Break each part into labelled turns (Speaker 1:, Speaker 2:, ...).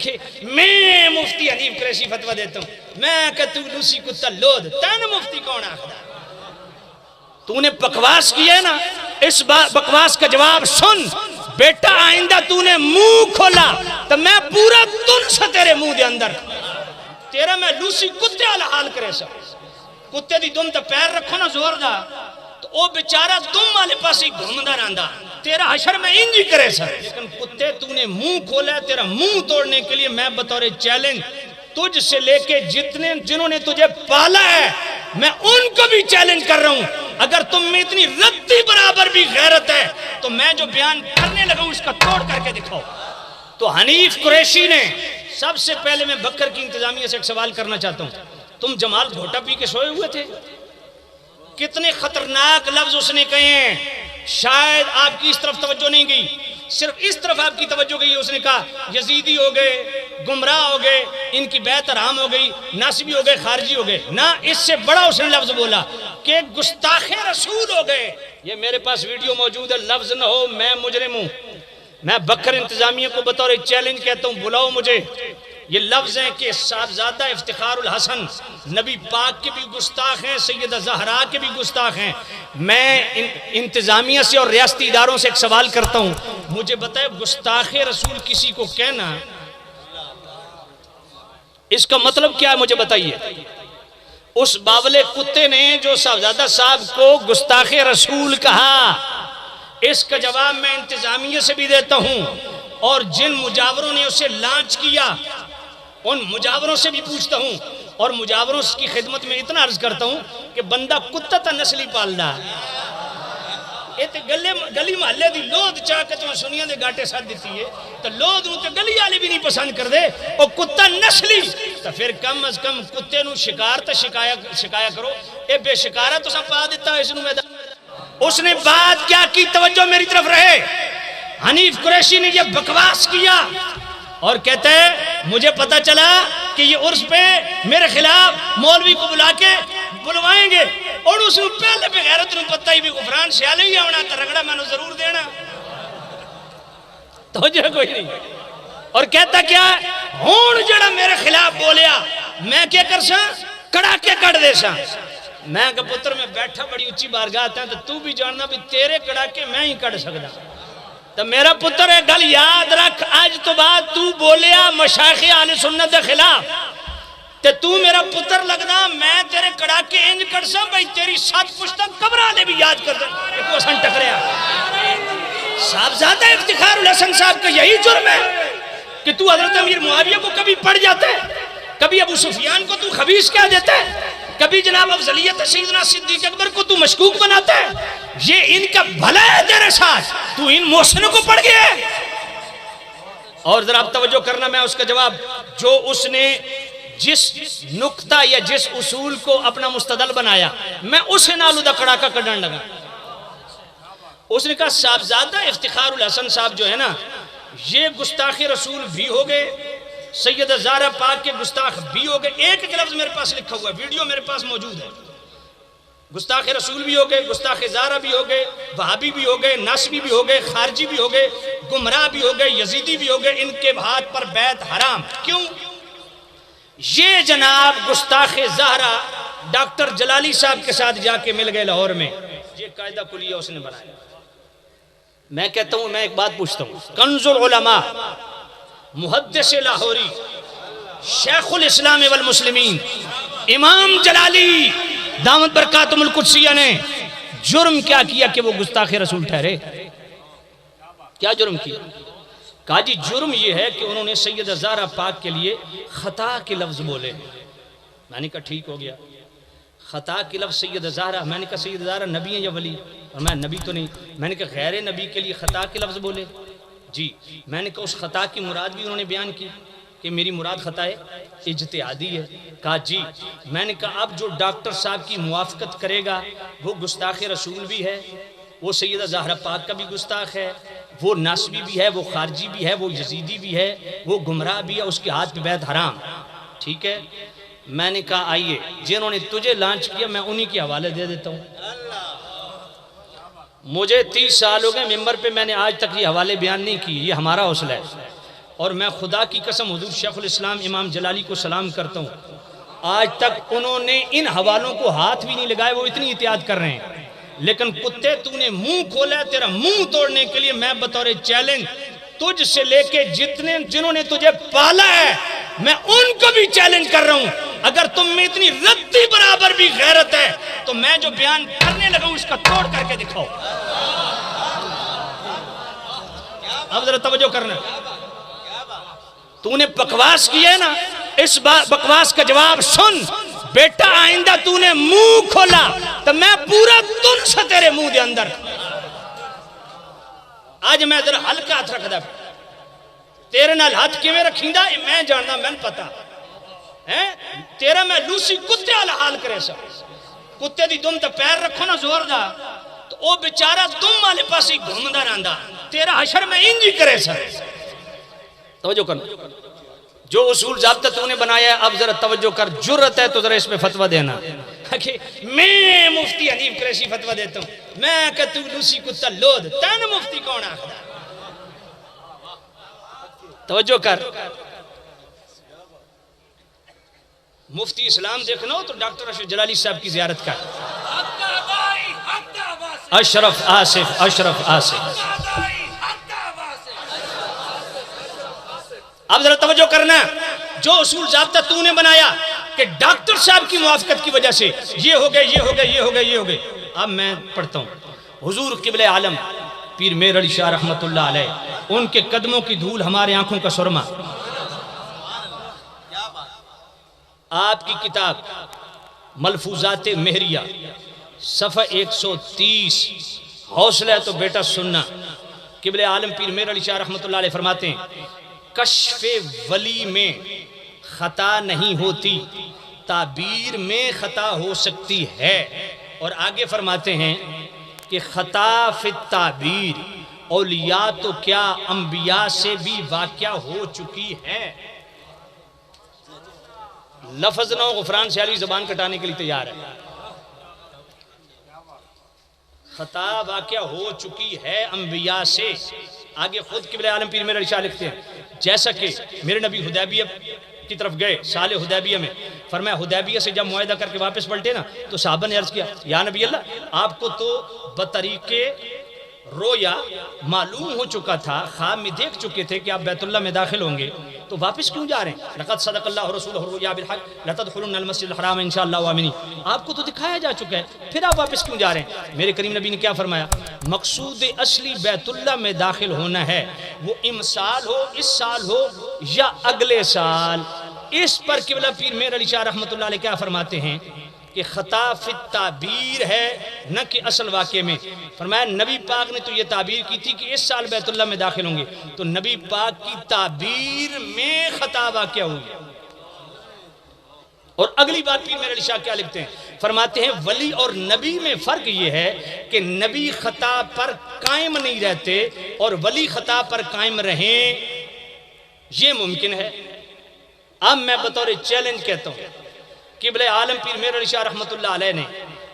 Speaker 1: کہ میں مفتی حنیف قریشی فتوہ دیتا ہوں، میں کہ تو لوسی کتا لود، تین مفتی کون آخدا؟ تو نے بکواس کی ہے نا، اس بکواس کا جواب سن بیٹا، آئندہ تو نے منہ کھولا تو میں پورا تن سا تیرے منہ دے اندر تیرا میں لوسی کتے والا حال کرے سا، کتے دی دم تے پیر رکھو نا زور دا تو او بیچارہ دم والے پاس ہی گھومدا رہندا، تیرا حشر میں انجی کرے سا، لیکن کتے تو نے منہ کھولا ہے، تیرا منہ توڑنے کے لیے میں بطور چیلنج تجھ سے لے کے جنہوں نے تجھے پالا ہے میں ان کو بھی چیلنج کر رہا ہوں، اگر تم میں اتنی رتی برابر بھی غیرت ہے تو میں جو بیان کرنے لگا ہوں اس کا توڑ کر کے دکھاؤ۔ تو حنیف قریشی نے سب سے پہلے میں بکر کی انتظامیہ سے ایک سوال کرنا چاہتا ہوں، تم جمال گھوٹا پی کے سوئے ہوئے تھے؟ کتنے خطرناک لفظ اس نے کہے ہیں، شاید آپ کی اس طرف توجہ نہیں گئی، صرف اس طرف آپ کی توجہ گئی، اس نے کہا یزیدی ہو گئے، گمراہ ہو گئے، ان کی بیعت حرام ہو گئی، ناسبی ہو گئے، خارجی ہو گئے، نہ اس سے بڑا اس نے لفظ بولا کہ گستاخ رسول ہو گئے۔ یہ میرے پاس ویڈیو موجود ہے، لفظ نہ ہو میں مجرم ہوں، میں بکر انتظامیہ کو بطور چیلنج کہتا ہوں، بلاؤ مجھے۔ یہ لفظ ہیں کہ صاحبزادہ افتخار الحسن نبی پاک کے بھی گستاخ ہیں، سیدہ زہرا کے بھی گستاخ ہیں۔ میں انتظامیہ سے اور ریاستی اداروں سے ایک سوال کرتا ہوں، مجھے بتائے گستاخ رسول کسی کو کہنا اس کا مطلب کیا ہے؟ مجھے بتائیے۔ اس باولے کتے نے جو صاحبزادہ صاحب کو گستاخ رسول کہا، اس کا جواب میں انتظامیہ سے بھی دیتا ہوں اور جن مجاوروں نے اسے لانچ کیا ان مجاوروں سے بھی پوچھتا ہوں، اور مجاوروں کی خدمت میں اتنا عرض کرتا ہوں کہ بندہ کتا تا نسلی پال رہا یہ تے گلی محلے دی لود چاہ کے تو سنیا دے گاٹے ساتھ دیتی ہے تو لود نو تے گلی آلی بھی نہیں پسند کر دے اور کتا نسلی تو پھر کم از کم کتے نو شکار تا شکایا کرو، اے بے شکارہ تو سب پا دیتا ہے اس نو میدان۔ اس نے بات کیا کی؟ توجہ میری طرف رہے۔ حنیف قریشی نے یہ بکواس کیا اور کہتے ہیں مجھے پتا چلا کہ یہ عرس پہ میرے خلاف مولوی کو بلا کے بلوائیں گے، اور اس نے پہلے پہ غیرت نے پتہ ہی بھی غفران سیالے ہی آنا تا رگڑا میں نے ضرور دینا، توجہ کوئی نہیں۔ اور کہتا کیا ہون جڑا میرے خلاف بولیا میں کیا کر سا؟ کڑا کے کڑ دے سا۔ میں کہ پتر میں بیٹھا بڑی اچھی بارگاہ ہے تو بھی جاننا بھی تیرے کڑا کے میں ہی کڑ سکتا، تو میرا پتر ایک گل یاد رکھ، آج تو بعد تو بولیا مشایخ اہل سنت دے خلاف تے تو میرا پتر لگنا، میں تیرے کڑا کے انج کر سا بھائی تیری سات پشتہ قبرہ نے بھی یاد کر دیں کہ تو حسن ٹکریا۔ صاحبزادہ افتخار الحسن صاحب کا یہی جرم ہے کہ تو حضرت امیر معاویہ کو کبھی پڑھ جاتا ہے، کبھی ابو سفیان کو تو خبیث کہہ دیتا ہے، کبھی جناب افضلیت سیدنا صدیق اکبر کو تو مشکوک بناتا ہے۔ یہ ان کا بھلا ہے تیرے ساتھ، تو ان محسنوں کو پڑھ گیا ہے۔ اور ذرا آپ توجہ کرنا، میں اس کا جواب جو اس نے جس نقطہ یا جس اصول کو اپنا مستدل بنایا میں اسے نالو دا کڑاکا کڑھن لگا۔ اس نے کہا صاحبزادہ افتخار الحسن صاحب جو ہے نا یہ گستاخ رسول بھی ہو گئے، سیدہ زہرا پاک کے گستاخ بھی ہو گئے، ایک لفظ میرے پاس لکھا ہوا ہے، ویڈیو میرے پاس موجود ہے، گستاخ رسول بھی ہو گئے، گستاخ زہرا بھی ہو گئے، وہابی بھی ہو گئے، ناسبی بھی ہو گئے، خارجی بھی ہو گئے، گمراہ بھی ہو گئے، یزیدی بھی ہو گئے، ان کے ہاتھ پر بیعت حرام۔ کیوں؟ یہ جناب گستاخ زہرا ڈاکٹر جلالی صاحب کے ساتھ جا کے مل گئے لاہور میں، یہ قاعدہ کلیہ اس نے بنایا۔ میں کہتا ہوں، میں ایک بات پوچھتا ہوں، کنز العلماء محدث لاہوری شیخ الاسلام والمسلمین امام جلالی دامت برکاتم القدسیہ نے جرم کیا کیا کہ وہ گستاخ رسول ٹھہرے؟ کیا جرم کیا؟ کہا جی جرم یہ ہے کہ انہوں نے سیدہ زہرا پاک کے لیے خطا کے لفظ بولے۔ میں نے کہا ٹھیک ہو گیا، خطا کے لفظ سیدہ زہرا، میں نے کہا سیدہ زہرا نبی ہیں یا ولی؟ اور میں نبی تو نہیں۔ میں نے کہا غیر نبی کے لیے خطا کے لفظ بولے؟ جی۔ میں نے کہا اس خطا کی مراد بھی انہوں نے بیان کی کہ میری مراد خطا ہے اجتہادی ہے؟ کہا جی۔ میں نے کہا اب جو ڈاکٹر صاحب کی موافقت کرے گا وہ گستاخ رسول بھی ہے، وہ سیدہ زہرا پاک کا بھی گستاخ ہے، وہ ناسبی بھی ہے، وہ خارجی بھی ہے، وہ یزیدی بھی ہے، وہ گمراہ بھی ہے، اس کے ہاتھ پہ بیعت حرام۔ ٹھیک ہے۔ میں نے کہا آئیے جنہوں نے تجھے لانچ کیا میں انہی کے حوالے دے دیتا ہوں۔ مجھے 30 سال ہو گئے ممبر پہ، میں نے آج تک یہ حوالے بیان نہیں کی، یہ ہمارا حوصلہ ہے۔ اور میں خدا کی قسم حضور شیخ الاسلام امام جلالی کو سلام کرتا ہوں، آج تک انہوں نے ان حوالوں کو ہاتھ بھی نہیں لگائے، وہ اتنی احتیاط کر رہے ہیں، لیکن کتے تو نے منہ کھولا ہے، تیرا منہ توڑنے کے لیے میں بطور چیلنج تجھ سے لے کے جنہوں نے تجھے پالا ہے میں ان کو بھی چیلنج کر رہا ہوں، اگر تم میں اتنی ردی برابر بھی غیرت ہے تو میں جو بیان کرنے لگا ہوں اس کا توڑ کر کے دکھاؤ۔ اب ذرا توجہ کرنا، تو نے بکواس کی ہے نا، اس بکواس کا جواب سن بیٹا، آئندہ تو نے منہ کھولا تو میں پورا تن سے تیرے منہ دے اندر۔ آج میں ذرا ہلکا ہاتھ رکھ دا، تیرے نال ہاتھ کیویں رکھیں دا میں جاننا، میں پتا تیرا میں لوسی کتے والا حال کرے سا، کتے دی دم تے پیر رکھو نا زور دا تو او بیچارہ دم والے پاس ہی گھومدا رہندا، تیرا حشر میں انج ہی کرے سا۔ توجہ کرنا، جو اصول ضابطہ تو نے بنایا ہے اب ذرا توجہ کر، جرت ہے تو ذرا اس پہ فتویٰ دینا کہ میں مفتی حنیف قریشی فتویٰ دیتا ہوں، میں کہ تو لوسی کتا لود، تین مفتی کون آخدا؟ توجہ کر، مفتی اسلام دیکھنا ہو تو ڈاکٹر اشرف جلالی صاحب کی زیارت کر، اشرف آصف، اشرف آصف۔ اب ذرا توجہ کرنا، جو اصول ضابطہ تو نے بنایا کہ ڈاکٹر صاحب کی موافقت کی وجہ سے یہ ہو گئے، یہ ہو گئے، یہ ہو گئے، یہ ہو گئے، اب میں پڑھتا ہوں، حضور قبلہ عالم پیر میر علی شاہ رحمت اللہ علیہ، ان کے قدموں کی دھول ہمارے آنکھوں کا سرما۔ آپ کی کتاب ملفوظات مہریہ صفحہ 130، حوصلہ ہے تو بیٹا سننا، قبلہ عالم پیر میر علی شاہ رحمت اللہ علیہ فرماتے ہیں کشف ولی میں خطا نہیں ہوتی، تعبیر میں خطا ہو سکتی ہے، اور آگے فرماتے ہیں کہ خطا فی التعبیر اولیاء تو کیا انبیاء سے بھی واقع ہو چکی ہے۔ لفظ نو غفران سے علی زبان کٹانے کے لیے تیار ہے، خطا واقع ہو چکی ہے انبیاء سے۔ آگے خود قبلہ عالم پیر میر علی شاہ لکھتے ہیں جیسا کہ میرے نبی حدیبیہ کی طرف گئے سال حدیبیہ میں، فرمایا حدیبیہ سے جب معاہدہ کر کے واپس پلٹے نا تو صحابہ نے عرض کیا یا نبی اللہ، آپ کو تو بطریقے رویا معلوم ہو چکا تھا، خواب میں دیکھ چکے تھے کہ آپ بیت اللہ میں داخل ہوں گے، تو واپس کیوں جا رہے ہیں؟ لقد صدق اللہ رسولہ الرؤیا بالحق لتدخلن المسجد الحرام انشاءاللہ آمنین، آپ کو تو دکھایا جا چکا ہے، پھر آپ واپس کیوں جا رہے ہیں؟ میرے کریم نبی نے کیا فرمایا؟ مقصود اصلی بیت اللہ میں داخل ہونا ہے، وہ امسال ہو، اس سال ہو یا اگلے سال۔ اس پر قبلہ پیر میر علی شاہ رحمت اللہ علیہ کیا فرماتے ہیں کہ خطا فی التعبیر ہے نہ کہ اصل واقعے میں۔ فرمایا نبی پاک نے تو یہ تعبیر کی تھی کہ اس سال بیت اللہ میں داخل ہوں گے، تو نبی پاک کی تعبیر میں خطا واقع ہوئی۔ اور اگلی بات پیر میر علی شاہ کیا لکھتے ہیں؟ فرماتے ہیں ولی اور نبی میں فرق یہ ہے کہ نبی خطا پر قائم نہیں رہتے اور ولی خطا پر قائم رہیں، یہ ممکن ہے۔ اب میں بطور چیلنج کہتا ہوں، قبلہ عالم پیر میر علی شاہ رحمت اللہ علیہ نے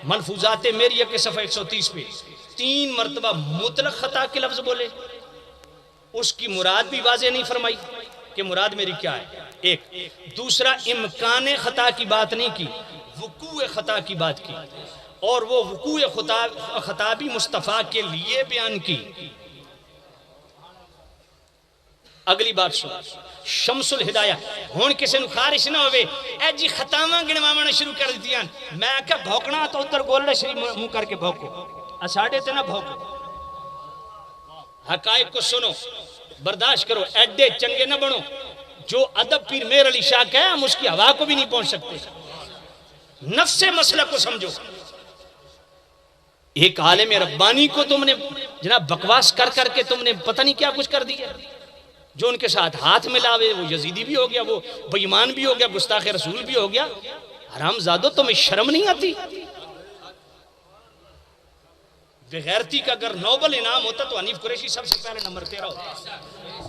Speaker 1: ملفوظات میریہ کے صفحہ 130 پہ 3 مرتبہ مطلق خطا کے لفظ بولے، اس کی مراد بھی واضح نہیں فرمائی کہ مراد میری کیا ہے، ایک دوسرا امکان خطا کی بات نہیں کی، وقوع خطا کی بات کی، اور وہ وقوع خطا بھی مصطفیٰ کے لیے بیان کی۔ اگلی بات سن، شمس الہدایہ ہون کسے نو خارش نہ ہوئے اے جی خطاواں گنوانا شروع کر دیتیاں، میں کہا بھوکنا تو ادھر گولڈا شریف منہ کر کے بھوکو، اساڑے تے نہ بھوکو، حقائق کو سنو، برداشت کرو، ایڈے چنگے نہ بنو۔ جو ادب پیر میر علی شاہ کا ہے ہم اس کی ہوا کو بھی نہیں پہنچ سکتے، نفس مسئلہ کو سمجھو۔ ایک عالم ربانی کو تم نے جناب بکواس کر کر کے تم نے پتہ نہیں کیا کچھ کر دیا، جو ان کے ساتھ ہاتھ ملاوے وہ یزیدی بھی ہو گیا، وہ بے ایمان بھی ہو گیا، گستاخ رسول بھی ہو گیا۔ حرام زادو تمہیں شرم نہیں آتی؟ بغیرتی کا اگر نوبل انعام ہوتا تو حنیف قریشی سب سے پہلے نمبر 13 ہوتا۔